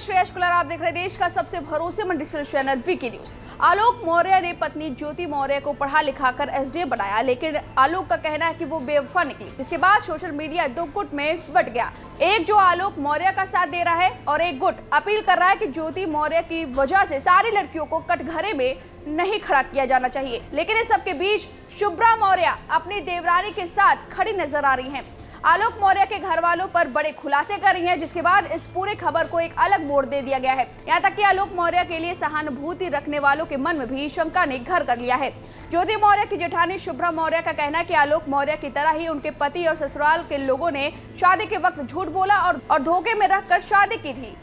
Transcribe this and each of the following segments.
Shreyas cooler, आप देख रहे हैं देश का सबसे भरोसेमंद डिजिटल चैनल वीके न्यूज। आलोक मौर्य ने पत्नी ज्योति मौर्य को पढ़ा लिखाकर एसडीएम बनाया, लेकिन आलोक का कहना है कि वो बेवफा निकली। इसके बाद सोशल मीडिया दो गुट में बंट गया। एक जो आलोक मौर्य का साथ दे रहा है और एक गुट अपील कर रहा है कि ज्योति मौर्य की वजह से सारी लड़कियों को कटघरे में नहीं खड़ा किया जाना चाहिए। लेकिन इस सबके बीच शुभ्रा मौर्य अपनी देवरानी के साथ खड़ी नजर आ रही हैं। आलोक मौर्य के घर वालों पर बड़े खुलासे कर रही हैं, जिसके बाद इस पूरे खबर को एक अलग मोड़ दे दिया गया है। यहाँ तक कि आलोक मौर्य के लिए सहानुभूति रखने वालों के मन में भी शंका ने घर कर लिया है। ज्योति मौर्य की जेठानी शुभ्रा मौर्य का कहना है कि आलोक मौर्य की तरह ही उनके पति और ससुराल के लोगों ने शादी के वक्त झूठ बोला और धोखे में रखकर शादी की थी।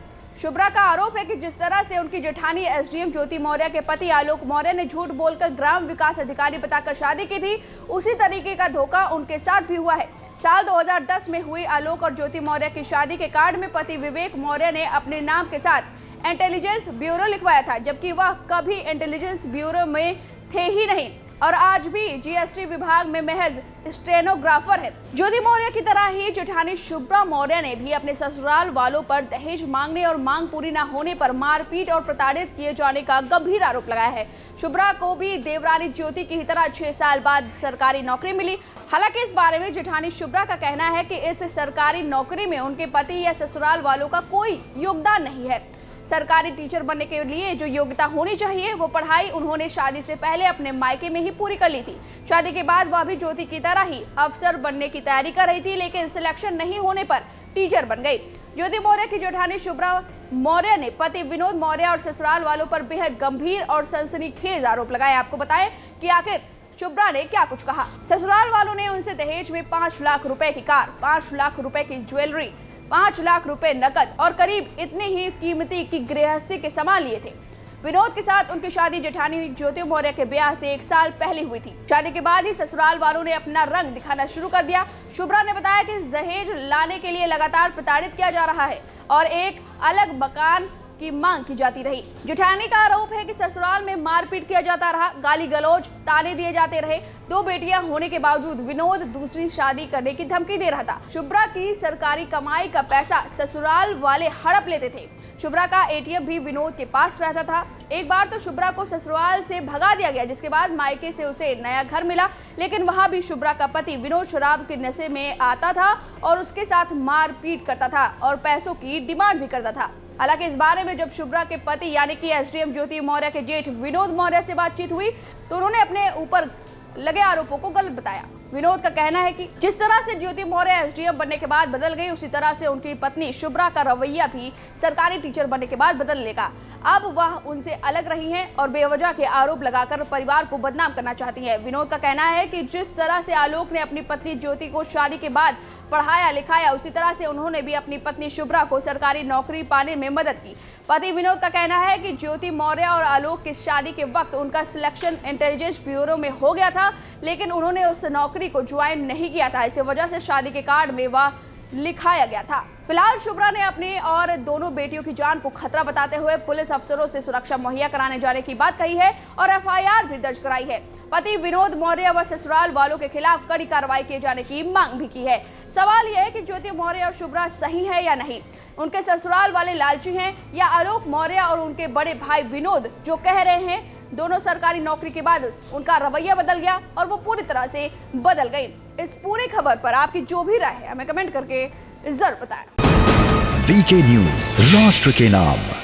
शुभ्रा का आरोप है कि जिस तरह से उनकी जेठानी एसडीएम ज्योति मौर्य के पति आलोक मौर्य ने झूठ बोलकर ग्राम विकास अधिकारी बताकर शादी की थी, उसी तरीके का धोखा उनके साथ भी हुआ है। साल 2010 में हुई आलोक और ज्योति मौर्य की शादी के कार्ड में पति विवेक मौर्य ने अपने नाम के साथ इंटेलिजेंस ब्यूरो लिखवाया था, जबकि वह कभी इंटेलिजेंस ब्यूरो में थे ही नहीं और आज भी जीएसटी विभाग में महज स्टेनोग्राफर है। ज्योति मौर्य की तरह ही जेठानी शुभ्रा मौर्य ने भी अपने ससुराल वालों पर दहेज मांगने और मांग पूरी न होने पर मारपीट और प्रताड़ित किए जाने का गंभीर आरोप लगाया है। शुभ्रा को भी देवरानी ज्योति की तरह 6 साल बाद सरकारी नौकरी मिली। हालांकि इस बारे में जेठानी शुभ्रा का कहना है कि इस सरकारी नौकरी में उनके पति या ससुराल वालों का कोई योगदान नहीं है। सरकारी टीचर बनने के लिए जो योग्यता होनी चाहिए वो पढ़ाई उन्होंने शादी से पहले अपने मायके में ही पूरी कर ली थी। शादी के बाद वह भी ज्योति की तरह ही अफसर बनने की तैयारी कर रही थी, लेकिन सिलेक्शन नहीं होने पर टीचर बन गई। ज्योति मौर्य की जेठानी शुभ्रा मौर्य ने पति विनोद मौर्य और ससुराल वालों पर बेहद गंभीर और सनसनीखेज आरोप लगाए। आपको बताएं कि आखिर शुभ्रा ने क्या कुछ कहा। ससुराल वालों ने उनसे दहेज में 5 लाख रुपए की कार, 5 लाख रुपए की ज्वेलरी, 5 लाख रुपए नकद और करीब इतने ही कीमती की गृहस्थी के सामान लिए थे। विनोद के साथ उनकी शादी जेठानी ज्योति मौर्य के ब्याह से 1 साल पहले हुई थी। शादी के बाद ही ससुराल वालों ने अपना रंग दिखाना शुरू कर दिया। शुभ्रा ने बताया कि इस दहेज लाने के लिए लगातार प्रताड़ित किया जा रहा है और एक अलग मकान की मांग की जाती रही। जेठानी का आरोप है कि ससुराल में मारपीट किया जाता रहा, गाली गलौज, ताने दिए जाते रहे। 2 बेटियां होने के बावजूद विनोद दूसरी शादी करने की धमकी दे रहा था। शुभ्रा की सरकारी कमाई का पैसा ससुराल वाले हड़प लेते थे। शुभ्रा का एटीएम भी विनोद के पास रहता था। एक बार तो शुभ्रा को ससुराल से भगा दिया गया, जिसके बाद मायके से उसे नया घर मिला, लेकिन वहां भी शुभ्रा का पति विनोद शराब के नशे में आता था और उसके साथ मारपीट करता था और पैसों की डिमांड भी करता था। हालांकि इस बारे में जब शुभ्रा के पति यानी कि एसडीएम ज्योति मौर्य के जेठ विनोद मौर्य से बातचीत हुई तो उन्होंने अपने ऊपर लगे आरोपों को गलत बताया। विनोद का कहना है कि जिस तरह से ज्योति मौर्य एसडीएम बनने के बाद बदल गई, उसी तरह से उनकी पत्नी शुभ्रा का रवैया भी सरकारी टीचर बनने के बाद बदल लेगा। अब वह उनसे अलग रही हैं और बेवजह के आरोप लगाकर परिवार को बदनाम करना चाहती हैं। विनोद का कहना है कि जिस तरह से आलोक ने अपनी पत्नी ज्योति को शादी के बाद पढ़ाया लिखाया, उसी तरह से उन्होंने भी अपनी पत्नी शुभ्रा को सरकारी नौकरी पाने में मदद की। पति विनोद का कहना है कि ज्योति मौर्य और आलोक की शादी के वक्त उनका सिलेक्शन इंटेलिजेंस ब्यूरो में हो गया था, लेकिन उन्होंने उस नौकरी को ज्वाइन नहीं किया था। इसी वजह से शादी के कार्ड में वह लिखाया गया था। फिलहाल शुभ्रा ने अपने और दोनों बेटियों की जान को खतरा बताते हुए पुलिस अफसरों से सुरक्षा मुहैया कराने जाने की बात कही है और एफआईआर भी दर्ज कराई है। पति विनोद मौर्य व ससुराल वालों के खिलाफ कड़ी कार्रवाई किए जाने की मांग भी की है। सवाल यह है कि ज्योति मौर्य और शुभ्रा सही है या नहीं, उनके ससुराल वाले लालची हैं या आलोक मौर्य और उनके बड़े भाई विनोद जो कह रहे हैं दोनों सरकारी नौकरी के बाद उनका रवैया बदल गया और वो पूरी तरह से बदल गई। इस पूरी खबर पर आपकी जो भी राय है हमें कमेंट करके जरूर बताएं। वीके न्यूज, राष्ट्र के नाम।